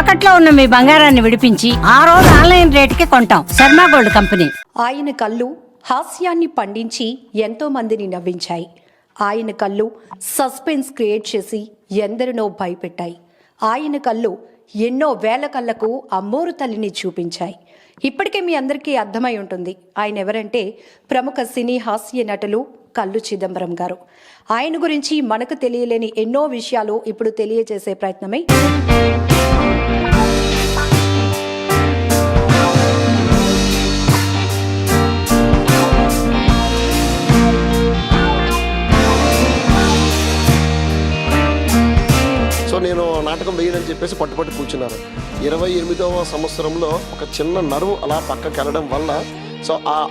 తాకట్లో ఉన్న మీ బంగారాన్ని విడిపించి ఆ రోజు ఆన్లైన్ రేటుకి కొంటాం. Sharma gold company. ఆయన కళ్ళు హాస్యాన్ని పండించి ఎంతో మందిని నవ్వించాయి. ఆయన కళ్ళు సస్పెన్స్ క్రియేట్ చేసి ఎందరినో భయపెట్టాయి. ఆయన కళ్ళు ఎన్నో వేల కళ్ళకు అమ్మోరు తల్లిని చూపించాయి. ఇప్పటికే మీ అందరికీ అర్థమై ఉంటుంది ఆయన ఎవరంటే ప్రముఖ సినీ హాస్య నటులు కల్లు చిదంబరం గారు. ఆయన గురించి మనకు తెలియలేని ఎన్నో విషయాలు ఇప్పుడు తెలియజేసే ప్రయత్నమై నేను నాటకం వేయనని చెప్పేసి పట్టుపట్టు కూర్చున్నారు. 28వ సంవత్సరంలో ఒక చిన్న నరువు అలా పక్కకి వెళ్ళడం వల్ల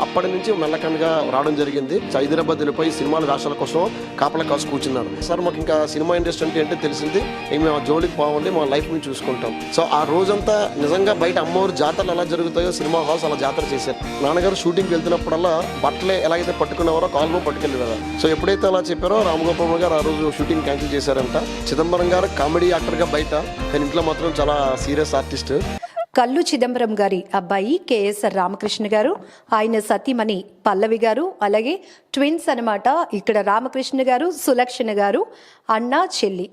అప్పటి నుంచి మెల్లకన్నగా రావడం జరిగింది. హైదరాబాద్ వెళ్ళిపోయి సినిమాల వేషాల కోసం కాపలా కాసు కూర్చున్నాను. సార్ మాకు ఇంకా సినిమా ఇండస్ట్రీ అంటే తెలిసింది, మేము ఆ జోలికి పోవండి, మా లైఫ్ మేము చూసుకుంటాం. ఆ రోజంతా నిజంగా బయట అమ్మవారు జాతరలు ఎలా జరుగుతాయో సినిమా హాల్స్ అలా జాతర చేశారు. నాన్నగారు షూటింగ్కి వెళ్తున్నప్పుడల్లా బట్టలే ఎలాగైతే పట్టుకున్నారో కాళ్ళు పట్టుకెళ్ళేవారు. ఎప్పుడైతే అలా చెప్పారో రామగోపాల్ గారు ఆ రోజు షూటింగ్ క్యాన్సిల్ చేశారంట. చిదంబరం గారు కామెడీ యాక్టర్గా బయట, కానీ ఇంట్లో మాత్రం చాలా సీరియస్ ఆర్టిస్ట్. కల్లు చిదంబరం గారి అబ్బాయి కేఎస్ఆర్ రామకృష్ణ గారు, ఆయన సతీమణి పల్లవి గారు, అలాగే ట్విన్స్ అనమాట. ఇక్కడ రామకృష్ణ గారు, సులక్షణ గారు, అన్న చెల్లి.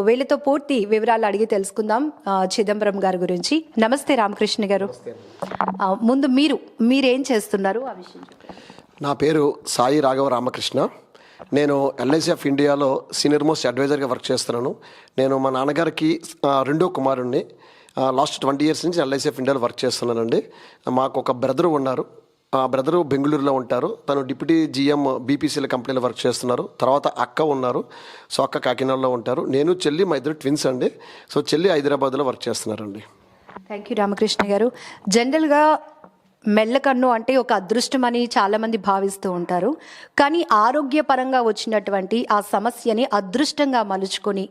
వీళ్ళతో పూర్తి వివరాలు అడిగి తెలుసుకుందాం చిదంబరం గారి గురించి. నమస్తే రామకృష్ణ గారు. ముందు మీరేం చేస్తున్నారు ఆ విషయం? నా పేరు సాయి రాఘవ రామకృష్ణ. నేను ఎల్ఐసి ఆఫ్ ఇండియాలో సీనియర్ మోస్ట్ అడ్వైజర్గా వర్క్ చేస్తున్నాను. నేను మా నాన్నగారికి రెండో కుమారుణ్ణి. లాస్ట్ 20 years నుంచి ఎల్ఐసి ఆఫ్ ఇండియాలో వర్క్ చేస్తున్నానండి. మాకు ఒక బ్రదరు ఉన్నారు. ఆ బ్రదరు బెంగళూరులో ఉంటారు. తను డిప్యూటీ జీఎం బీపీసీల కంపెనీలో వర్క్ చేస్తున్నారు. తర్వాత అక్క ఉన్నారు. అక్క కాకినాడలో ఉంటారు. నేను చెల్లి, మా ఇద్దరు ట్విన్స్ అండి. చెల్లి హైదరాబాద్లో వర్క్ చేస్తున్నారండి. థ్యాంక్ యూ రామకృష్ణ గారు. జనరల్గా మెల్లకన్ను అంటే ఒక అదృష్టం అని చాలామంది భావిస్తూ ఉంటారు. కానీ ఆరోగ్యపరంగా వచ్చినటువంటి ఆ సమస్యని అదృష్టంగా మలుచుకొని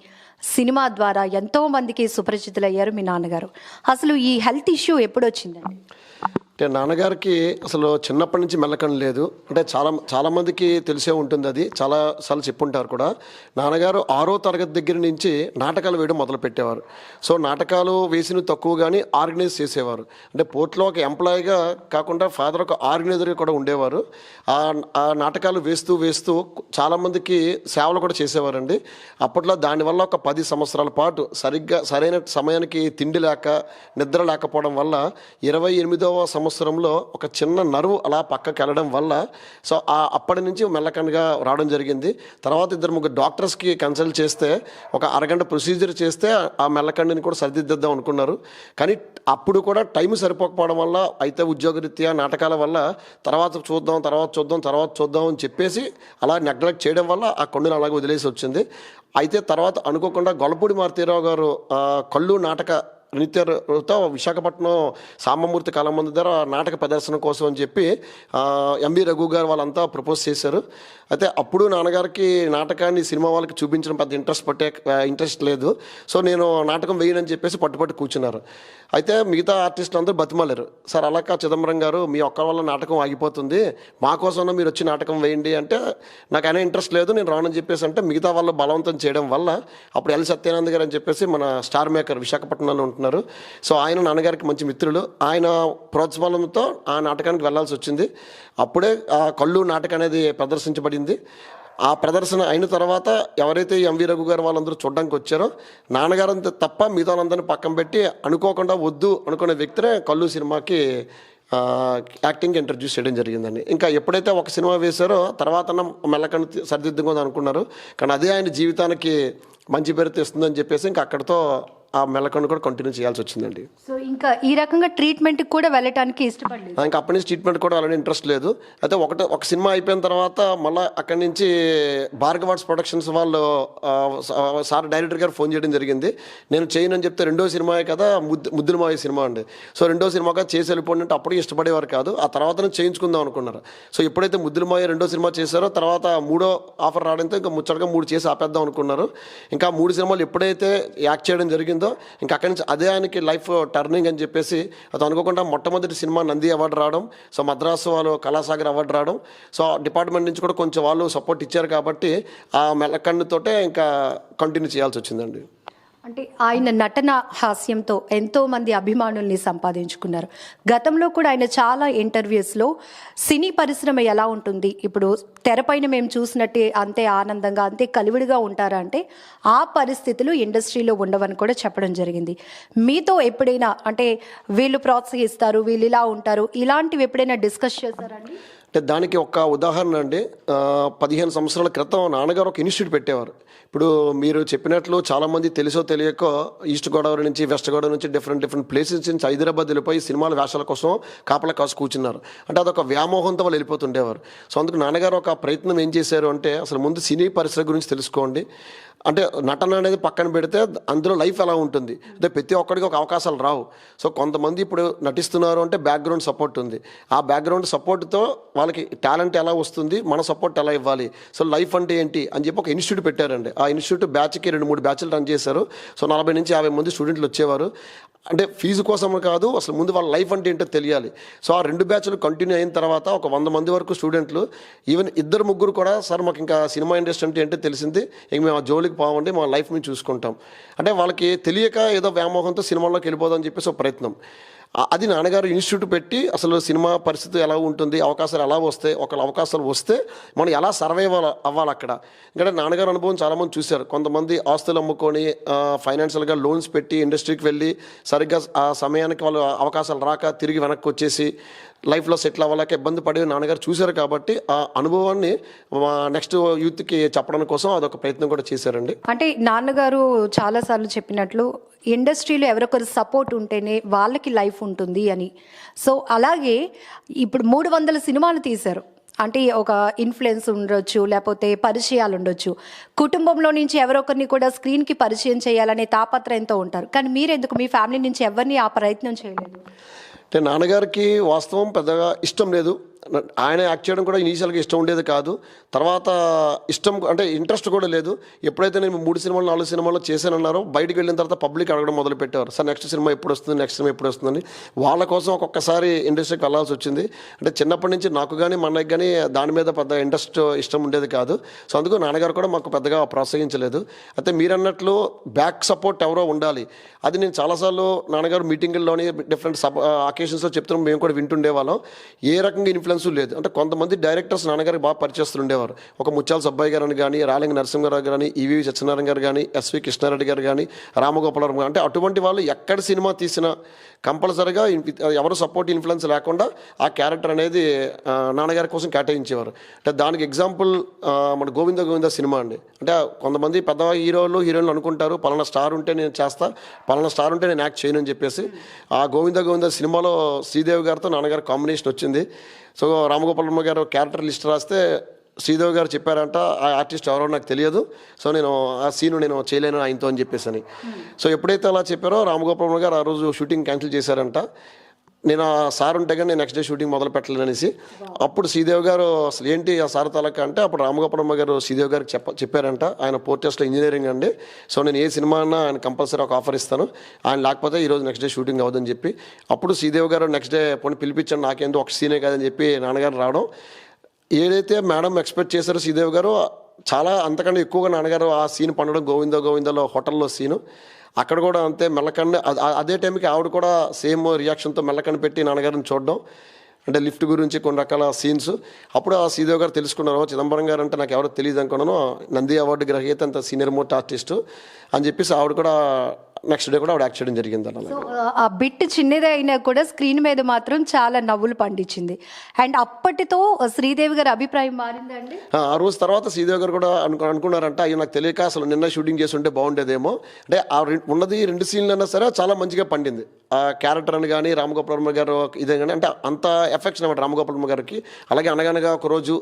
సినిమా ద్వారా ఎంతో మందికి సుపరిచితులయ్యారు మీ నాన్నగారు. అసలు ఈ హెల్త్ ఇష్యూ ఎప్పుడు వచ్చిందండి? అంటే నాన్నగారికి అసలు చిన్నప్పటి నుంచి మెల్లకన్ను లేదు. అంటే చాలామందికి తెలిసే ఉంటుంది, అది చాలాసార్లు చెప్పుంటారు కూడా. నాన్నగారు 6వ తరగతి దగ్గర నుంచి నాటకాలు వేయడం మొదలు పెట్టేవారు. నాటకాలు వేసిన తక్కువ కానీ ఆర్గనైజ్ చేసేవారు. అంటే పోర్ట్లో ఒక ఎంప్లాయీగా కాకుండా ఫాదర్ ఒక ఆర్గనైజర్గా కూడా ఉండేవారు. ఆ నాటకాలు వేస్తూ చాలామందికి సేవలు కూడా చేసేవారండి. అప్పట్లో దానివల్ల ఒక 10 సంవత్సరాల పాటు సరైన సమయానికి తిండి లేక నిద్ర లేకపోవడం వల్ల 28వ సంవత్సరంలో ఒక చిన్న నరువు అలా పక్కకి వెళ్ళడం వల్ల అప్పటి నుంచి మెల్లకన్నగా రావడం జరిగింది. తర్వాత 2-3 డాక్టర్స్కి కన్సల్ట్ చేస్తే ఒక అరగంట ప్రొసీజర్ చేస్తే ఆ మెల్లకన్నుని కూడా సరిదిద్దాం అనుకున్నారు. కానీ అప్పుడు కూడా టైం సరిపోకపోవడం వల్ల, అయితే ఉద్యోగరీత్యా నాటకాల వల్ల తర్వాత చూద్దాం అని చెప్పేసి అలా నెగ్లెక్ట్ చేయడం వల్ల ఆ కన్నుని అలాగే వదిలేసి వచ్చింది. అయితే తర్వాత అనుకోకుండా గొల్లపూడి మారుతీరావు గారు కళ్ళు నాటక నృత్యతో విశాఖపట్నం సాంబమూర్తి కళామందిర్ దగ్గర నాటక ప్రదర్శన కోసం అని చెప్పి ఎంబీ రఘు గారు వాళ్ళంతా ప్రపోజ్ చేశారు. అయితే అప్పుడు నాన్నగారికి నాటకాన్ని సినిమా వాళ్ళకి చూపించడం పెద్ద ఇంట్రెస్ట్ లేదు. నేను నాటకం వేయనని చెప్పేసి పట్టుపట్టు కూర్చున్నారు. అయితే మిగతా ఆర్టిస్టులు అందరూ బతిమాలేరు. సార్ అలాకా చిదంబరం గారు, మీ ఒక్క వల్ల నాటకం ఆగిపోతుంది, మా కోసమైనా మీరు వచ్చి నాటకం వేయండి అంటే నాకు అయినా ఇంట్రెస్ట్ లేదు, నేను రానని చెప్పేసి అంటే మిగతా వాళ్ళు బలవంతం చేయడం వల్ల అప్పుడు ఎల్ సత్యానంద్ గారు అని చెప్పేసి మన స్టార్ మేకర్ విశాఖపట్నంలో ఉంటున్నారు. ఆయన నాన్నగారికి మంచి మిత్రులు. ఆయన ప్రోత్సాహంతో ఆ నాటకానికి వెళ్లాల్సి వచ్చింది. అప్పుడే ఆ కళ్ళు నాటకం అనేది ప్రదర్శించబడింది. ఆ ప్రదర్శన అయిన తర్వాత ఎవరైతే ఎంవి రఘు గారు వాళ్ళందరూ చూడడానికి వచ్చారో, నాన్నగారు అంతా తప్ప మిగతా వాళ్ళందరినీ పక్కన పెట్టి అనుకోకుండా వద్దు అనుకునే వ్యక్తినే కళ్ళు సినిమాకి యాక్టింగ్ ఇంట్రడ్యూస్ చేయడం జరిగిందండి. ఇంకా ఎప్పుడైతే ఒక సినిమా వేశారో తర్వాత మెల్లకన్ను సరిదిద్దుకుందాం అనుకున్నారు. కానీ అదే ఆయన జీవితానికి మంచి పేరు తెస్తుందని చెప్పేసి ఇంకా అక్కడితో ఆ మెల్లకన్ను కూడా కంటిన్యూ చేయాల్సి వచ్చిందండి. ఇంకా ఈ రకంగా ట్రీట్మెంట్కి కూడా వెళ్ళటానికి ఇష్టపడలేదు. ఇంకా అప్పటి నుంచి ట్రీట్మెంట్ కూడా అలానే ఇంట్రెస్ట్ లేదు. అయితే ఒక సినిమా అయిపోయిన తర్వాత మళ్ళీ అక్కడి నుంచి భార్గవ్ ఆర్ట్స్ ప్రొడక్షన్స్ వాళ్ళు సార్ డైరెక్టర్ గారు ఫోన్ చేయడం జరిగింది. నేను చేయనని చెప్తే రెండో సినిమా కదా ముద్దుల మాయ సినిమా అండి. రెండో సినిమాగా చేసి వెళ్ళిపోండి అంటే అప్పటికి ఇష్టపడేవారు కాదు. ఆ తర్వాత చేయించుకుందాం అనుకున్నారు. ఎప్పుడైతే ముద్దుల మాయ రెండో సినిమా చేశారో తర్వాత 3వ ఆఫర్ రావడంతో ఇంకా ముచ్చటగా 3 చేసి ఆపేద్దాం అనుకున్నారు. ఇంకా 3 సినిమాలు ఎప్పుడైతే యాక్ట్ చేయడం జరిగిందో ఇంకా అక్కడి నుంచి అదే ఆయనకి లైఫ్ టర్నింగ్ అని చెప్పేసి అది అనుకోకుండా మొట్టమొదటి సినిమా నంది అవార్డు రావడం, మద్రాసు వాళ్ళు కళాసాగర్ అవార్డు రావడం, డిపార్ట్మెంట్ నుంచి కూడా కొంచెం వాళ్ళు సపోర్ట్ ఇచ్చారు కాబట్టి ఆ మెల్లకన్నుతోటే ఇంకా కంటిన్యూ చేయాల్సి వచ్చిందండి. అంటే ఆయన నటన హాస్యంతో ఎంతో మంది అభిమానుల్ని సంపాదించుకున్నారు. గతంలో కూడా ఆయన చాలా ఇంటర్వ్యూస్లో సినీ పరిశ్రమ ఎలా ఉంటుంది, ఇప్పుడు తెరపైన మేము చూసినట్టే అంతే ఆనందంగా అంతే కలివిడిగా ఉంటారా అంటే ఆ పరిస్థితులు ఇండస్ట్రీలో ఉండవని కూడా చెప్పడం జరిగింది. మీతో ఎప్పుడైనా అంటే వీళ్ళు ప్రోత్సహిస్తారు, వీళ్ళు ఇలా ఉంటారు, ఇలాంటివి ఎప్పుడైనా డిస్కస్ చేశారండి? అంటే దానికి ఒక ఉదాహరణ అండి, 15 సంవత్సరాల క్రితం నాన్నగారు ఒక ఇన్స్టిట్యూట్ పెట్టేవారు. ఇప్పుడు మీరు చెప్పినట్లు చాలామంది తెలుసో తెలియకో ఈస్ట్ గోదావరి నుంచి వెస్ట్ గోదావరి నుంచి డిఫరెంట్ ప్లేసెస్ నుంచి హైదరాబాద్ వెళ్ళిపోయి సినిమాల వేషాల కోసం కాపలా కాసు కూర్చున్నారు. అంటే అదొక వ్యామోహంతో వాళ్ళు వెళ్ళిపోతుండేవారు. సో అందుకు నాన్నగారు ఒక ప్రయత్నం ఏం చేశారు అంటే, అసలు ముందు సినీ పరిశ్రమ గురించి తెలుసుకోండి, అంటే నటన అనేది పక్కన పెడితే అందులో లైఫ్ ఎలా ఉంటుంది, అంటే ప్రతి ఒక్కడికి ఒక అవకాశాలు రావు. సో కొంతమంది ఇప్పుడు నటిస్తున్నారు అంటే బ్యాక్గ్రౌండ్ సపోర్ట్ ఉంది, ఆ బ్యాక్గ్రౌండ్ సపోర్ట్తో వాళ్ళకి టాలెంట్ ఎలా వస్తుంది, మన సపోర్ట్ ఎలా ఇవ్వాలి, సో లైఫ్ అంటే ఏంటి అని చెప్పి ఒక ఇన్స్టిట్యూట్ పెట్టారండి. ఆ ఇన్స్టిట్యూట్ బ్యాచ్కి 2-3 బ్యాచ్లు రన్ చేశారు. సో 40 నుంచి 50 మంది స్టూడెంట్లు వచ్చేవారు. అంటే ఫీజు కోసం కాదు, అసలు ముందు వాళ్ళ లైఫ్ అంటే ఏంటో తెలియాలి. సో ఆ 2 బ్యాచ్లు కంటిన్యూ అయిన తర్వాత ఒక 100 మంది వరకు స్టూడెంట్లు, ఈవెన్ 2-3 కూడా సార్ మాకు ఇంకా సినిమా ఇండస్ట్రీ అంటే ఏంటో తెలిసింది, ఇంక మేము ఆ జోలికి పోవండి, మా లైఫ్ మేము చూసుకుంటాం అంటే వాళ్ళకి తెలియక ఏదో వ్యామోహంతో సినిమాల్లోకి వెళ్ళిపోదామని చెప్పేసి ఒక ప్రయత్నం. అది నాన్నగారు ఇన్స్టిట్యూట్ పెట్టి అసలు సినిమా పరిస్థితి ఎలా ఉంటుంది, అవకాశాలు ఎలా వస్తాయి, ఒకవేళ అవకాశాలు వస్తే మనం ఎలా సర్వైవ్ అవ్వాలి అక్కడ. ఎందుకంటే నాన్నగారు అనుభవం చాలామంది చూశారు. కొంతమంది ఆస్తులు అమ్ముకొని ఫైనాన్షియల్గా లోన్స్ పెట్టి ఇండస్ట్రీకి వెళ్ళి సరిగ్గా ఆ సమయానికి వాళ్ళు అవకాశాలు రాక తిరిగి వెనక్కి వచ్చేసి లైఫ్లో సెటిల్ అవ్వలేక ఇబ్బంది పడి నాన్నగారు చూశారు. కాబట్టి ఆ అనుభవాన్ని నెక్స్ట్ యూత్కి చెప్పడం కోసం అదొక ప్రయత్నం కూడా చేశారండి. అంటే నాన్నగారు చాలాసార్లు చెప్పినట్లు ఇండస్ట్రీలో ఎవరొకరు సపోర్ట్ ఉంటేనే వాళ్ళకి లైఫ్ ఉంటుంది అని. సో అలాగే ఇప్పుడు 300 సినిమాలు తీశారు అంటే ఒక ఇన్ఫ్లుయెన్స్ ఉండొచ్చు, లేకపోతే పరిచయాలు ఉండొచ్చు, కుటుంబంలో నుంచి ఎవరొకరిని కూడా స్క్రీన్కి పరిచయం చేయాలనే తాపత్రయంతో ఉంటారు. కానీ మీరెందుకు మీ ఫ్యామిలీ నుంచి ఎవరిని ఆ ప్రయత్నం చేయలేదు? అంటే నాన్నగారికి వాస్తవం పెద్దగా ఇష్టం లేదు. ఆయన యాక్ట్ చేయడం కూడా ఇనీషియల్గా ఇష్టం ఉండేది కాదు. తర్వాత ఇష్టం అంటే ఇంట్రెస్ట్ కూడా లేదు. ఎప్పుడైతే నేను 3 సినిమాలు 4 సినిమాలు చేశానన్నారో బయటికి వెళ్ళిన తర్వాత పబ్లిక్ అడగడం మొదలుపెట్టేవారు, సార్ నెక్స్ట్ సినిమా ఎప్పుడు వస్తుంది, నెక్స్ట్ సినిమా ఎప్పుడు వస్తుందని. వాళ్ళ కోసం ఒక్కొక్కసారి ఇండస్ట్రీకి వెళ్ళాల్సి వచ్చింది. అంటే చిన్నప్పటి నుంచి నాకు కానీ మా అన్నయ్యకి కానీ దాని మీద పెద్ద ఇష్టం ఉండేది కాదు. సో అందుకు నాన్నగారు కూడా మాకు పెద్దగా ప్రోత్సహించలేదు. అయితే మీరన్నట్లు బ్యాక్ సపోర్ట్ ఎవరో ఉండాలి. అది నేను చాలాసార్లు నాన్నగారు మీటింగుల్లోని డిఫరెంట్ అకేషన్స్లో చెప్తున్నాం, మేము కూడా వింటుండేవాళ్ళం. ఏ రకంగా ఇన్ఫ్లుయెన్స్ లేదు. అంటే కొంతమంది డైరెక్టర్స్ నాన్నగారికి బాగా పరిచయస్తులు ఉండేవారు. ఒక ముత్యాల సుబ్బయ్య గారు అని కానీ, రాలింగ నరసింహారావు గారు కానీ, ఈవీవి సత్యనారాయణ గారు కానీ, ఎస్వి కృష్ణారెడ్డి గారు కానీ, రామగోపాలరావు, అంటే అటువంటి వాళ్ళు ఎక్కడ సినిమా తీసినా కంపల్సరీగా ఎవరు సపోర్ట్ ఇన్ఫ్లుయెన్స్ లేకుండా ఆ క్యారెక్టర్ అనేది నాన్నగారి కోసం కేటాయించేవారు. అంటే దానికి ఎగ్జాంపుల్ మన గోవింద సినిమా అండి. అంటే కొంతమంది పెద్ద హీరోయిన్లు అనుకుంటారు పలానా స్టార్ ఉంటే నేను చేస్తా, పలానా స్టార్ ఉంటే నేను యాక్ట్ చేయను అని చెప్పేసి. ఆ గోవింద సినిమాలో శ్రీదేవి గారితో నాన్నగారు కాంబినేషన్ వచ్చింది. సో రామగోపాలమ్మ గారు క్యారెక్టర్ లిస్ట్ రాస్తే శ్రీదేవి గారు చెప్పారంట, ఆ ఆర్టిస్ట్ ఎవరో నాకు తెలియదు, సో నేను ఆ సీను నేను చేయలేను ఆయనతో అని చెప్పేసి. సో ఎప్పుడైతే అలా చెప్పారో రామగోపాలమ్మ గారు ఆ రోజు షూటింగ్ క్యాన్సిల్ చేశారంట. నేను ఆ సార్ ఉంటే కానీ నేను నెక్స్ట్ డే షూటింగ్ మొదలు పెట్టలేననేసి. అప్పుడు శ్రీదేవి గారు అసలు ఏంటి ఆ సార్ తలక అంటే, అప్పుడు రామగోపాలమ్మ గారు శ్రీదేవి గారికి చెప్పారంట, ఆయన పోర్టెస్ట్లో ఇంజనీరింగ్ అండి, సో నేను ఏ సినిమా అన్నా ఆయన కంపల్సరీ ఒక ఆఫర్ ఇస్తాను, ఆయన లేకపోతే ఈరోజు నెక్స్ట్ డే షూటింగ్ అవ్వదని చెప్పి. అప్పుడు శ్రీదేవి గారు నెక్స్ట్ డే పోనీ పిలిపించండి, నాకేందో ఒక సీనే కాదని చెప్పి నాన్నగారు రావడం. ఏదైతే మేడం ఎక్స్పెక్ట్ చేశారో శ్రీదేవి గారు చాలా అంతకన్నా ఎక్కువగా నాన్నగారు ఆ సీన్ పండడం, గోవిందలో హోటల్లో సీను. అక్కడ కూడా అంతే మెల్లకన్ను, అదే టైంకి ఆవిడ కూడా సేమ్ రియాక్షన్తో మెల్లకన్ను పెట్టి నాన్నగారిని చూడడం. అంటే లిఫ్ట్ గురించి కొన్ని రకాల సీన్స్. అప్పుడు ఆ శ్రీదేవి గారు తెలుసుకున్నారు, చిదంబరం గారు అంటే నాకు ఎవరో తెలియదు అనుకున్నాను, నంది అవార్డు గ్రహీత అంత సీనియర్ మోస్ట్ ఆర్టిస్టు అని చెప్పేసి ఆవిడ కూడా నెక్స్ట్ డే కూడా ఆవిడ యాక్ట్ చేయడం జరిగింది. అలా ఆ బిట్ చిన్నదే అయినా కూడా స్క్రీన్ మీద మాత్రం చాలా నవ్వులు పండించింది. అండ్ అప్పటితో శ్రీదేవి గారి అభిప్రాయం మారిందండి. ఆ రోజు తర్వాత శ్రీదేవి గారు కూడా అనుకున్నారంట, అయ్యో నాకు తెలియక అసలు నిన్న షూటింగ్ చేసి ఉంటే బాగుండేదేమో. అంటే ఆ ఉన్నది 2 సీన్లు అయినా సరే చాలా మంచిగా పండింది. ఆ క్యారెక్టర్ అని కానీ రామగోపాలమ్మ గారు ఇదే కానీ అంటే అంత ఎఫెక్షన్ అనమాట రామగోపాలమ్మ గారికి. అలాగే అనగనగా ఒకరోజు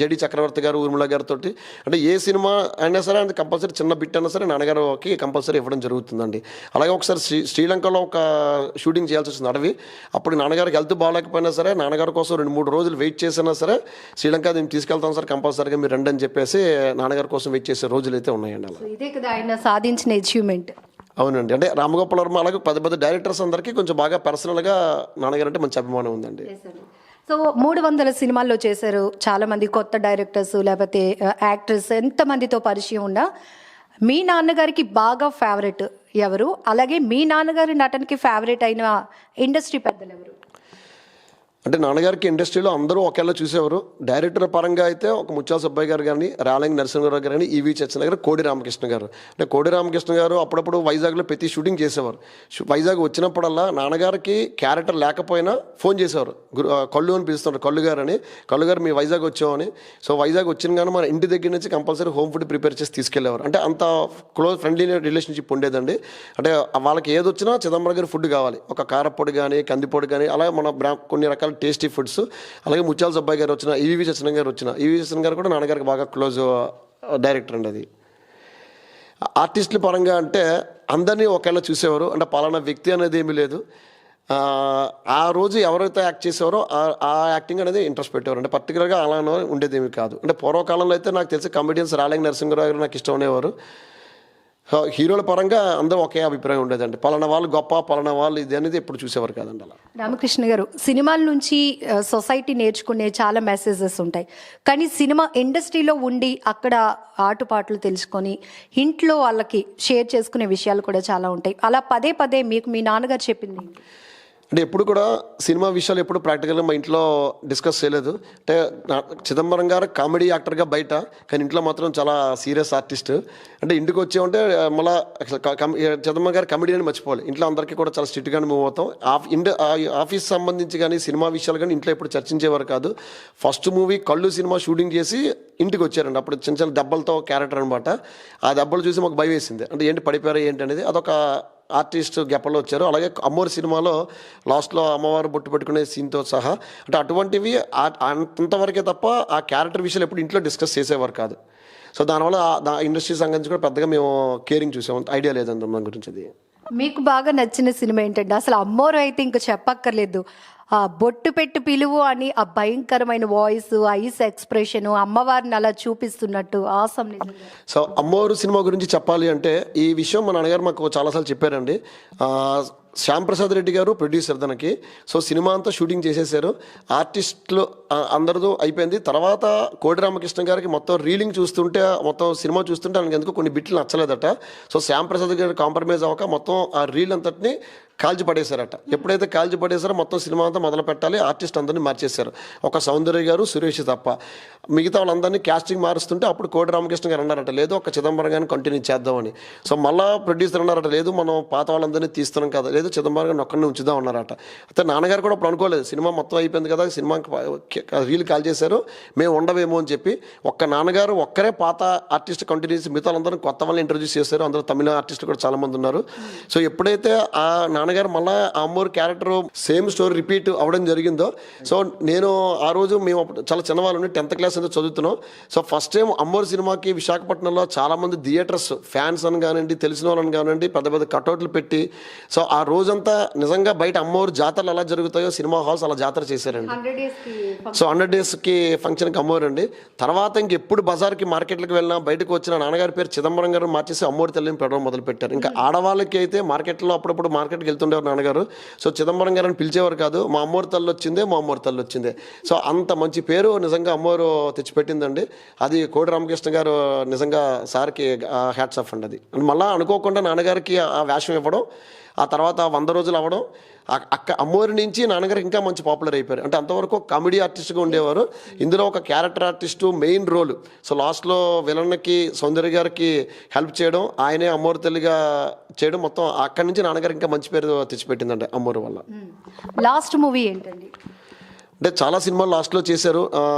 జేడి చక్రవర్తి గారు, ఊర్మిళ గారితో, అంటే ఏ సినిమా అయినా సరే అంటే కంపల్సరీ చిన్న బిట్ అయినా సరే నాన్నగారికి కంపల్సరీ ఇవ్వడం జరుగుతుందండి. అలాగే ఒకసారి శ్రీలంకలో ఒక షూటింగ్ చేయాల్సి వచ్చింది అడవి. అప్పుడు నాన్నగారికి హెల్త్ బాగాలేకపోయినా సరే నాన్నగారి కోసం 2-3 రోజులు వెయిట్ చేసినా సరే, శ్రీలంక మేము తీసుకెళ్తాం సార్ కంపల్సరీగా మీరు రండి అని చెప్పేసి నాన్నగారి కోసం వెయిట్ చేసే రోజులు అయితే ఉన్నాయండి. అలా ఇదే కదా ఆయన సాధించిన అచీవ్మెంట్. అవునండి. అంటే రామగోపాల్ వర్మ అలాగే పెద్ద డైరెక్టర్స్ అందరికీ కొంచెం బాగా పర్సనల్గా నాన్నగారు అంటే మంచి అభిమానం ఉందండి. సో 300 సినిమాల్లో చేశారు. చాలామంది కొత్త డైరెక్టర్స్ లేకపోతే యాక్టర్స్ ఎంతమందితో పరిచయం ఉన్నా మీ నాన్నగారికి బాగా ఫేవరెట్ ఎవరు, అలాగే మీ నాన్నగారి నటనకి ఫేవరెట్ అయిన ఇండస్ట్రీ పెద్దలు ఎవరు? అంటే నాన్నగారికి ఇండస్ట్రీలో అందరూ ఒకేలా చూసేవారు. డైరెక్టర్ పరంగా అయితే ఒక ముత్యాల సుబ్బయ్య గారు కానీ, రాలంగి నరసింహరావు గారు కానీ, ఈవి చచ్చన్న గారు, కోడి రామకృష్ణ గారు. అంటే కోడి రామకృష్ణ గారు అప్పుడప్పుడు వైజాగ్లో ప్రతి షూటింగ్ చేసేవారు. వైజాగ్ వచ్చినప్పుడల్లా నాన్నగారికి క్యారెక్టర్ లేకపోయినా ఫోన్ చేసేవారు. కళ్ళు అని పిలుస్తున్నారు, కళ్ళు గారు అని. కళ్ళు గారు మీ వైజాగ్ వచ్చామని. సో వైజాగ్ వచ్చిన కానీ మన ఇంటి దగ్గర నుంచి కంపల్సరీ హోమ్ ఫుడ్ ప్రిపేర్ చేసి తీసుకెళ్లేవారు. అంటే అంత క్లోజ్ ఫ్రెండ్లీ రిలేషన్షిప్ ఉండేదండి. అంటే వాళ్ళకి ఏది వచ్చినా చిదంబరం గారి ఫుడ్ కావాలి. ఒక కారపొడి కానీ, కందిపొడి కానీ, అలా మన కొన్ని రకాల టేస్టీ ఫుడ్స్. అలాగే ముత్యాల సుబ్బయ్య గారు వచ్చిన, ఈవి చచ్చన్న గారు వచ్చిన. ఈవి చచ్చన్న గారు కూడా నాన్నగారికి బాగా క్లోజ్ డైరెక్టర్ అండి. అది ఆర్టిస్టుల పరంగా అంటే అందరినీ ఒకేలా చూసేవారు. అంటే పలానా వ్యక్తి అనేది ఏమీ లేదు. ఆ రోజు ఎవరైతే యాక్ట్ చేసేవారో ఆ యాక్టింగ్ అనేది ఇంట్రెస్ట్ పెట్టేవారు. అంటే పర్టికులర్గా అలా ఉండేదేమీ కాదు. అంటే పూర్వకాలంలో అయితే నాకు తెలిసి కమెడియన్స్ రాలంగి నరసింహరావు గారు నాకు ఇష్టం ఉండేవారు. హీరోల పరంగా అందరూ ఒకే అభిప్రాయం ఉండేదండి. పలానా వాళ్ళు గొప్ప, పలానా వాళ్ళు ఇది అనేది ఎప్పుడు చూసేవారు కాదండి. అలా రామకృష్ణ గారు, సినిమాల నుంచి సొసైటీ నేర్చుకునే చాలా మెసేజెస్ ఉంటాయి, కానీ సినిమా ఇండస్ట్రీలో ఉండి అక్కడ ఆటుపాట్లు తెలుసుకొని ఇంట్లో వాళ్ళకి షేర్ చేసుకునే విషయాలు కూడా చాలా ఉంటాయి. అలా పదే పదే మీకు మీ నాన్నగారు చెప్పింది? అంటే ఎప్పుడు కూడా సినిమా విషయాలు ఎప్పుడు ప్రాక్టికల్గా మా ఇంట్లో డిస్కస్ చేయలేదు. అంటే చిదంబరం గారు కామెడీ యాక్టర్గా బయట, కానీ ఇంట్లో మాత్రం చాలా సీరియస్ ఆర్టిస్ట్. అంటే ఇంటికి వచ్చామంటే మళ్ళీ చిదంబరం గారు కమెడీ అని మర్చిపోవాలి. ఇంట్లో అందరికీ కూడా చాలా స్ట్రిక్ట్గానే మూవ్ అవుతాం. ఆఫీస్ సంబంధించి కానీ సినిమా విషయాలు కానీ ఇంట్లో ఎప్పుడు చర్చించేవారు కాదు. ఫస్ట్ మూవీ కళ్ళు సినిమా షూటింగ్ చేసి ఇంటికి వచ్చారండి. అప్పుడు చిన్న చిన్న దెబ్బలతో క్యారెక్టర్ అనమాట. ఆ దెబ్బలు చూసి మాకు భయం వేసింది. అంటే ఏంటి పడిపోయారా ఏంటి అనేది. అదొక ఆర్టిస్ట్ గెప్పలో వచ్చారు. అలాగే అమ్మోరు సినిమాలో లాస్ట్లో అమ్మవారు బొట్టు పెట్టుకునే సీన్తో సహా, అంటే అటువంటివి అంతవరకే తప్ప ఆ క్యారెక్టర్ విషయాలు ఎప్పుడు ఇంట్లో డిస్కస్ చేసేవారు కాదు. సో దానివల్ల ఇండస్ట్రీ సంబంధించి కూడా పెద్దగా మేము కేరింగ్ చూసాము. ఐడియా లేదండి దాని గురించి. అది మీకు బాగా నచ్చిన సినిమా ఏంటంటే? అసలు అమ్మోరు అయితే ఇంకా చెప్పక్కర్లేదు. ఆ బొట్టు పెట్టు పిలువు అని ఆ భయంకరమైన వాయిస్, ఐస్ ఎక్స్ప్రెషన్, అమ్మవారిని అలా చూపిస్తున్నట్టు ఆసం. సో అమ్మవారు సినిమా గురించి చెప్పాలి అంటే ఈ విషయం మా నాన్నగారు మాకు చాలాసార్లు చెప్పారండి. శ్యామ్ ప్రసాద్ రెడ్డి గారు ప్రొడ్యూసర్ దానికి. సో సినిమా అంతా షూటింగ్ చేసేసారు. ఆర్టిస్టులు అందరితో అయిపోయింది. తర్వాత కోడి రామకృష్ణ గారికి మొత్తం రీలింగ్ చూస్తుంటే, మొత్తం సినిమా చూస్తుంటే ఆయనకి ఎందుకు కొన్ని బిట్లు నచ్చలేదట. సో శ్యామ్ ప్రసాద్ గారు కాంప్రమైజ్ అవ్వక మొత్తం ఆ రీల్ అంతటిని కాల్చి పడేశారట. ఎప్పుడైతే కాల్చి పడేశారో మొత్తం సినిమా అంతా మొదలు పెట్టాలి. ఆర్టిస్ట్ అందరినీ మార్చేశారు. ఒక సౌందర్య గారు, సురేష్ తప్ప మిగతా వాళ్ళందరినీ క్యాస్టింగ్ మారుస్తుంటే అప్పుడు కోడి రామకృష్ణ గారు అన్నారట, లేదు ఒక చిదంబరం గారిని కంటిన్యూ చేద్దామని. సో మళ్ళీ ప్రొడ్యూసర్ అన్నారట, లేదు మనం పాత వాళ్ళందరినీ తీస్తున్నాం కదా, లేదు చిదంబరం గారిని ఒక్కడిని ఉంచుదాం అన్నారట. అయితే నాన్నగారు కూడా అప్పుడు అనుకోలేదు, సినిమా మొత్తం అయిపోయింది కదా, సినిమాకి రీల్ కాల్ చేశారు, మేము ఉండవేమో అని చెప్పి ఒక్క నాన్నగారు ఒక్కరే పాత ఆర్టిస్ట్ కంటిన్యూ చేసి మిగతా వాళ్ళందరూ కొత్త వాళ్ళని ఇంట్రొడ్యూస్ చేశారు. అందరూ తమిళ ఆర్టిస్టులు కూడా చాలామంది ఉన్నారు. సో ఎప్పుడైతే ఆ నాన్నగారు మళ్ళీ ఆ అమ్మోరు క్యారెక్టర్ సేమ్ స్టోరీ రిపీట్ అవ్వడం జరిగిందో, సో నేను ఆ రోజు మేము చాలా చిన్నవాళ్ళని 10th క్లాస్ అంతా చదువుతున్నాం. సో ఫస్ట్ టైం అమ్మోరు సినిమాకి విశాఖపట్నంలో చాలామంది థియేటర్స్ ఫ్యాన్స్ అని కానివ్వండి, తెలిసిన వాళ్ళని కానివ్వండి, పెద్ద పెద్ద కటౌట్లు పెట్టి, సో ఆ రోజంతా నిజంగా బయట అమ్మోరు జాతరలు ఎలా జరుగుతాయో సినిమా హాల్స్ అలా జాతర చేశారండి. సో 100 డేస్కి ఫంక్షన్కి అమ్మోరు అండి. తర్వాత ఇంకెప్పుడు బజార్కి మార్కెట్లకు వెళ్ళినా బయటకు వచ్చిన నాన్నగారి పేరు చిదంబరం గారు మార్చేసి అమ్మోరు తల్లిని పెట్టడం మొదలుపెట్టారు. ఇంకా ఆడవాళ్ళకి అయితే మార్కెట్లో అప్పుడప్పుడు మార్కెట్కి వెళ్తుండేవారు నాన్నగారు. సో చిదంబరం గారిని పిలిచేవారు కాదు, మా అమ్మోరు తల్లి వచ్చిందే, మా అమ్మోరు తల్లి వచ్చిందే. సో అంత మంచి పేరు నిజంగా అమ్మోరు తెచ్చిపెట్టిందండి. అది కోడి రామకృష్ణ గారు నిజంగా సార్కి హ్యాట్స్ ఆఫ్ అండి. అది మళ్ళీ అనుకోకుండా నాన్నగారికి ఆ వేషం ఇవ్వడం, ఆ తర్వాత 100 రోజులు అవ్వడం, అమ్మోరి నుంచి నాన్నగారికి ఇంకా మంచి పాపులర్ అయిపోయారు. అంటే అంతవరకు కామెడీ ఆర్టిస్ట్గా ఉండేవారు, ఇందులో ఒక character artist main role. So లాస్ట్లో విలన్కి సౌందర్య గారికి హెల్ప్ చేయడం, ఆయనే అమ్మోరు తల్లిగా చేయడం, మొత్తం అక్కడి నుంచి నాన్నగారికి ఇంకా మంచి పేరు తెచ్చిపెట్టిందండి అమ్మోరు వల్ల. లాస్ట్ మూవీ ఏంటండి? అంటే చాలా సినిమాలు లాస్ట్లో చేశారు.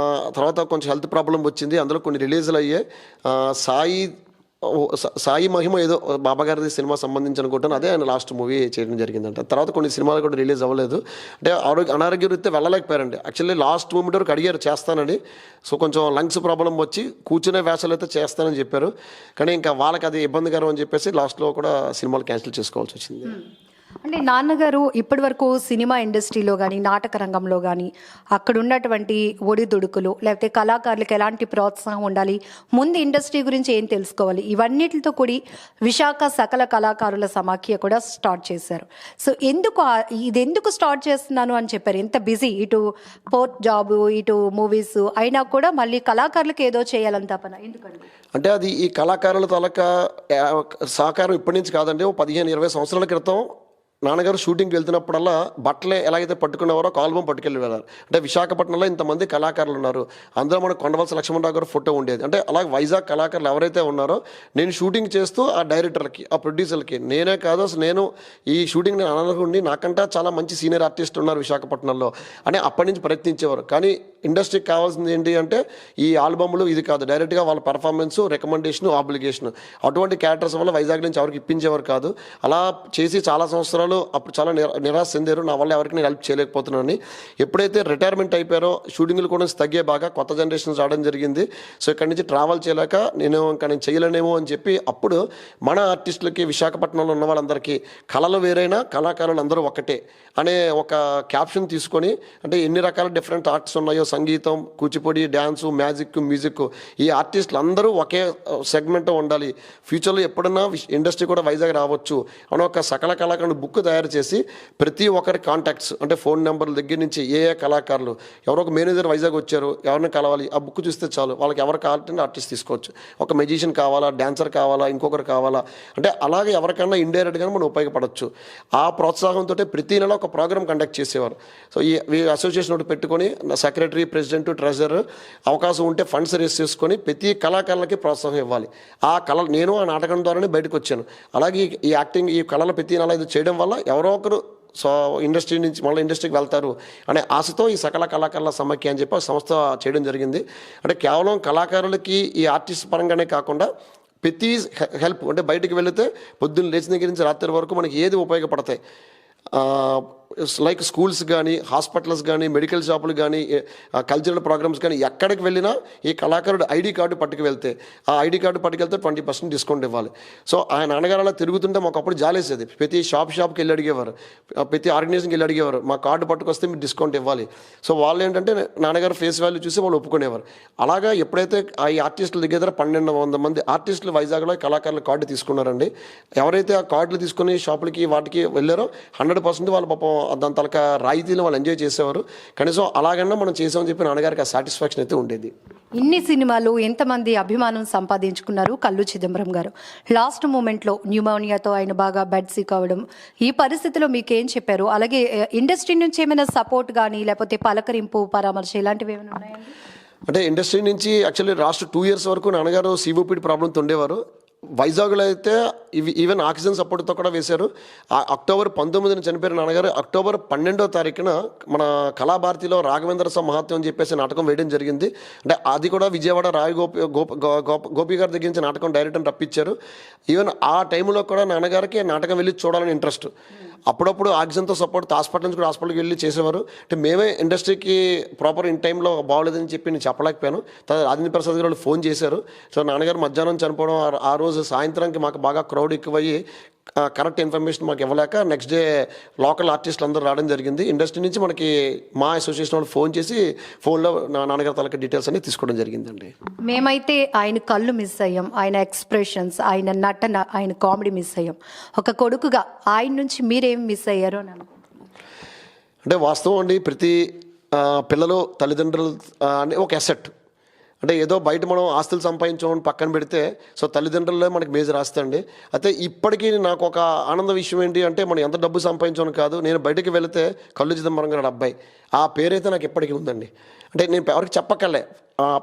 తర్వాత కొంచెం హెల్త్ ప్రాబ్లం వచ్చింది, అందులో కొన్ని రిలీజ్లు అయ్యాయి. సాయి మహిమ ఏదో బాబాగారి సినిమా సంబంధించి అనుకుంటాను, అదే ఆయన లాస్ట్ మూవీ చేయడం జరిగిందంట. తర్వాత కొన్ని సినిమాలు కూడా రిలీజ్ అవ్వలేదు. అంటే అనారోగ్య రీత్యా వెళ్ళలేకపోయారండి. యాక్చువల్లీ లాస్ట్ మూమెంట్ వరకు అడిగారు చేస్తానని. సో కొంచెం లంగ్స్ ప్రాబ్లం వచ్చి కూర్చునే వేషాలు అయితే చేస్తానని చెప్పారు, కానీ ఇంకా వాళ్ళకి అది ఇబ్బందికరం అని చెప్పేసి లాస్ట్లో కూడా సినిమాలు క్యాన్సిల్ చేసుకోవాల్సి వచ్చింది. అంటే నాన్నగారు ఇప్పటి వరకు సినిమా ఇండస్ట్రీలో కానీ నాటక రంగంలో కానీ అక్కడ ఉన్నటువంటి ఒడిదుడుకులు లేకపోతే కళాకారులకు ఎలాంటి ప్రోత్సాహం ఉండాలి, ముందు ఇండస్ట్రీ గురించి ఏం తెలుసుకోవాలి, ఇవన్నిటితో కూడి విశాఖ సకల కళాకారుల సమాఖ్య కూడా స్టార్ట్ చేశారు. సో ఇది ఎందుకు స్టార్ట్ చేస్తున్నాను అని చెప్పారు? ఎంత బిజీ, ఇటు పోర్ట్ జాబు ఇటు మూవీస్ అయినా కూడా మళ్ళీ కళాకారులకు ఏదో చేయాలని తపన ఎందుకండి? అంటే అది ఈ కళాకారుల తాలూకా సహకారం ఇప్పటి నుంచి కాదండి, 15-20 సంవత్సరాల క్రితం నాన్నగారు షూటింగ్కి వెళ్తున్నప్పుడల్లా బట్టలే ఎలాగైతే పట్టుకునేవారో ఒక ఆల్బమ్ పట్టుకెళ్ళి వెళ్ళారు. అంటే విశాఖపట్నంలో ఇంతమంది కళాకారులు ఉన్నారు, అందులో మనకు కొండవలస లక్ష్మణరావు గారు ఫోటో ఉండేది. అంటే అలాగే వైజాగ్ కళాకారులు ఎవరైతే ఉన్నారో నేను షూటింగ్ చేస్తూ ఆ డైరెక్టర్కి ఆ ప్రొడ్యూసర్కి నేనే కాదు అసలు నేను ఈ షూటింగ్ నేను అననుకుండి నాకంటే చాలా మంచి సీనియర్ ఆర్టిస్ట్ ఉన్నారు విశాఖపట్నంలో అని అప్పటి నుంచి ప్రయత్నించేవారు. కానీ ఇండస్ట్రీకి కావాల్సింది ఏంటి అంటే ఈ ఆల్బమ్లు ఇది కాదు, డైరెక్ట్గా వాళ్ళ పర్ఫార్మెన్స్, రికమెండేషన్, ఆబ్లిగేషన్. అటువంటి క్యారెక్టర్స్ వల్ల వైజాగ్ నుంచి ఎవరికి ఇప్పించేవారు కాదు. అలా చేసి చాలా సంవత్సరాలు అప్పుడు చాలా నిరాశ చెందారు, నా వల్ల ఎవరికి నేను హెల్ప్ చేయలేకపోతున్నాను. ఎప్పుడైతే రిటైర్మెంట్ అయిపోయారో షూటింగ్లు కూడా తగ్గే బాగా కొత్త జనరేషన్స్ రావడం జరిగింది. సో ఇక్కడి నుంచి ట్రావెల్ చేయలేక నేను చేయలేనేమో అని చెప్పి అప్పుడు మన ఆర్టిస్టులకి విశాఖపట్నంలో ఉన్న వాళ్ళందరికీ కళలు వేరైనా కళాకారులు అందరూ ఒకటే అనే ఒక క్యాప్షన్ తీసుకొని, అంటే ఎన్ని రకాల డిఫరెంట్ ఆర్ట్స్ ఉన్నాయో సంగీతం, కూచిపూడి, డ్యాన్సు, మ్యూజిక్ ఈ ఆర్టిస్టులు అందరూ ఒకే సెగ్మెంట్ ఉండాలి, ఫ్యూచర్లో ఎప్పుడన్నా ఇండస్ట్రీ కూడా వైజాగ్ రావచ్చు అని ఒక సకల కళాకారులు బుక్ తయారు చేసి ప్రతి ఒక్కరి కాంటాక్ట్స్ అంటే ఫోన్ నెంబర్ల దగ్గర నుంచి ఏ కళాకారులు ఎవరో ఒక మేనేజర్ వైజాగ్ వచ్చారు ఎవరిని కలవాలి ఆ బుక్ చూస్తే చాలు, వాళ్ళకి ఎవరు కావాలంటే ఆర్టిస్ట్ తీసుకోవచ్చు. ఒక మెజిషియన్ కావాలా, డాన్సర్ కావాలా, ఇంకొకరు కావాలా, అంటే అలాగే ఎవరికైనా ఇండైరెక్ట్గా మనం ఉపయోగపడవచ్చు. ఆ ప్రోత్సాహంతో ప్రతి నెల ఒక ప్రోగ్రామ్ కండక్ట్ చేసేవారు. సో ఈ అసోసియేషన్ ఒకటి పెట్టుకొని సెక్రటరీ, ప్రెసిడెంట్, ట్రెజరర్ అవకాశం ఉంటే ఫండ్స్ రేస్ చేసుకొని ప్రతి కళాకారులకి ప్రోత్సాహం ఇవ్వాలి. ఆ కళ నేను ఆ నాటకం ద్వారానే బయటకు వచ్చాను. అలాగే ఈ యాక్టింగ్ ఈ కళల ప్రతి నెల ఇది చేయడం వల్ల ఎవరో ఒకరు సో ఇండస్ట్రీ నుంచి మళ్ళీ ఇండస్ట్రీకి వెళ్తారు అనే ఆశతో ఈ సకల కళాకారుల సమాఖ్య అని చెప్పి సంస్థ చేయడం జరిగింది. అంటే కేవలం కళాకారులకి ఈ ఆర్టిస్ట్ పరంగానే కాకుండా ప్రతి హెల్ప్ అంటే బయటికి వెళితే పొద్దున్న లేచిన దగ్గర నుంచి రాత్రి వరకు మనకి ఏది ఉపయోగపడతాయి, లైక్ స్కూల్స్ కానీ, హాస్పిటల్స్ కానీ, మెడికల్ షాపులు కానీ, కల్చరల్ ప్రోగ్రామ్స్ కానీ ఎక్కడికి వెళ్ళినా ఈ కళాకారుడు ఐడి కార్డు పట్టుకు వెళ్తే ఆ ఐడి కార్డు పట్టుకెళ్తే 20% డిస్కౌంట్ ఇవ్వాలి. సో ఆయన నాన్నగారు అలా తిరుగుతుంటే మాకు అప్పుడు జాలేసేది. ప్రతి షాప్కి వెళ్ళి అడిగేవారు, ప్రతి ఆర్గనైజేషన్కి వెళ్ళి అడిగేవారు, మా కార్డు పట్టుకొస్తే మీరు డిస్కౌంట్ ఇవ్వాలి. సో వాళ్ళు ఏంటంటే నాన్నగారు ఫేస్ వాల్యూ చూసి వాళ్ళు ఒప్పుకునేవారు. అలాగా ఎప్పుడైతే ఈ ఆర్టిస్టుల దగ్గర 1200 మంది ఆర్టిస్టులు వైజాగ్లో కళాకారుల కార్డు తీసుకున్నారండి. ఎవరైతే ఆ కార్డులు తీసుకుని షాపులకి వాటికి వెళ్ళారో 100% వాళ్ళు పాపం దాని తలక రాయితీలు వాళ్ళు ఎంజాయ్ చేసేవారు. కనీసం అలాగన్నా మనం చేసామని చెప్పి నాన్నగారికి ఆ సాటిస్ఫాక్షన్ అయితే ఉండేది. ఇన్ని సినిమాలు ఎంతమంది అభిమానం సంపాదించుకున్నారు కల్లు చిదంబరం గారు. లాస్ట్ మూమెంట్లో న్యూమోనియాతో ఆయన బాగా బెడ్ సిక్ అవ్వడం, ఈ పరిస్థితిలో మీకేం చెప్పారు? అలాగే ఇండస్ట్రీ నుంచి ఏమైనా సపోర్ట్ కానీ లేకపోతే పలకరింపు, పరామర్శ ఇలాంటివి ఏమైనా ఉన్నాయండి? అంటే ఇండస్ట్రీ నుంచి యాక్చువల్లీ లాస్ట్ 2 years వరకు నాన్నగారు సిఓపిడి ప్రాబ్లంతో ఉండేవారు. వైజాగ్లో అయితే ఈవెన్ ఆక్సిజన్ సపోర్ట్తో కూడా వేశారు. అక్టోబర్ 19న చనిపోయిన నాన్నగారు అక్టోబర్ 12వ తారీఖున మన కళాభారతిలో రాఘవేంద్ర మహాత్యం అని చెప్పేసి నాటకం వేయడం జరిగింది. అంటే అది కూడా విజయవాడ రాయ గోపి గారి దగ్గర నుంచి నాటకం డైరెక్టర్ని రప్పించారు. ఈవెన్ ఆ టైంలో కూడా నాన్నగారికి నాటకం వెళ్ళి చూడాలని ఇంట్రెస్ట్. అప్పుడప్పుడు ఆక్సిజన్తో సపోర్ట్ హాస్పిటల్ నుంచి కూడా హాస్పిటల్కి వెళ్ళి చేసేవారు. అంటే మేమే ఇండస్ట్రీకి ప్రాపర్ ఇన్ టైంలో బాగోలేదని చెప్పి నేను చెప్పలేకపోయాను. తర్వాత రాజేంద్ర ప్రసాద్ గారు ఫోన్ చేశారు. సో నాన్నగారు మధ్యాహ్నం చనిపోవడం, ఆ రోజు సాయంత్రానికి మాకు బాగా క్రౌడ్ ఎక్కువయ్యి కరెక్ట్ ఇన్ఫర్మేషన్ మాకు ఇవ్వలేక నెక్స్ట్ డే లోకల్ ఆర్టిస్టులు అందరూ రావడం జరిగింది. ఇండస్ట్రీ నుంచి మనకి మా అసోసియేషన్ వాళ్ళు ఫోన్ చేసి ఫోన్లో నా నాన్నగారి తలక డీటెయిల్స్ అన్ని తీసుకోవడం జరిగిందండి. మేమైతే ఆయన కళ్ళు మిస్ అయ్యాం, ఆయన ఎక్స్ప్రెషన్స్, ఆయన నటన, ఆయన కామెడీ మిస్ అయ్యాం. ఒక కొడుకుగా ఆయన నుంచి మీరేం మిస్ అయ్యారో అని అనుకుంటున్నాను. అంటే వాస్తవం అండి, ప్రతి పిల్లలు తల్లిదండ్రులు అని ఒక అసెట్. అంటే ఏదో బయట మనం ఆస్తులు సంపాదించామని పక్కన పెడితే సో తల్లిదండ్రులే మనకి మేజర్ ఆస్తి అండి. అయితే ఇప్పటికీ నాకు ఒక ఆనంద విషయం ఏంటి అంటే మనం ఎంత డబ్బు సంపాదించామని కాదు, నేను బయటకు వెళితే కల్లు చిదంబరం గారు అబ్బాయి ఆ పేరైతే నాకు ఎప్పటికీ ఉందండి. అంటే నేను ఎవరికి చెప్పక్కర్లే,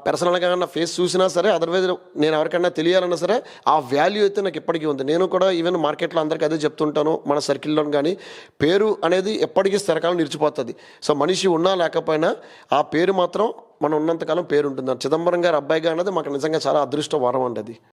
పర్సనల్గా నా ఫేస్ చూసినా సరే, అదర్వైజ్ నేను ఎవరికైనా తెలియాలన్నా సరే ఆ వాల్యూ అయితే నాకు ఎప్పటికీ ఉంది. నేను కూడా ఈవెన్ మార్కెట్లో అందరికీ అదే చెప్తుంటాను, మన సర్కిల్లో కానీ పేరు అనేది ఎప్పటికీ స్థిరకాలం నిలిచిపోతుంది. సో మనిషి ఉన్నా లేకపోయినా ఆ పేరు మాత్రం మనం ఉన్నంతకాలం పేరు ఉంటుంది. చిదంబరం గారు అబ్బాయిగా అన్నది మాకు నిజంగా చాలా అదృష్ట వరం అండి అది.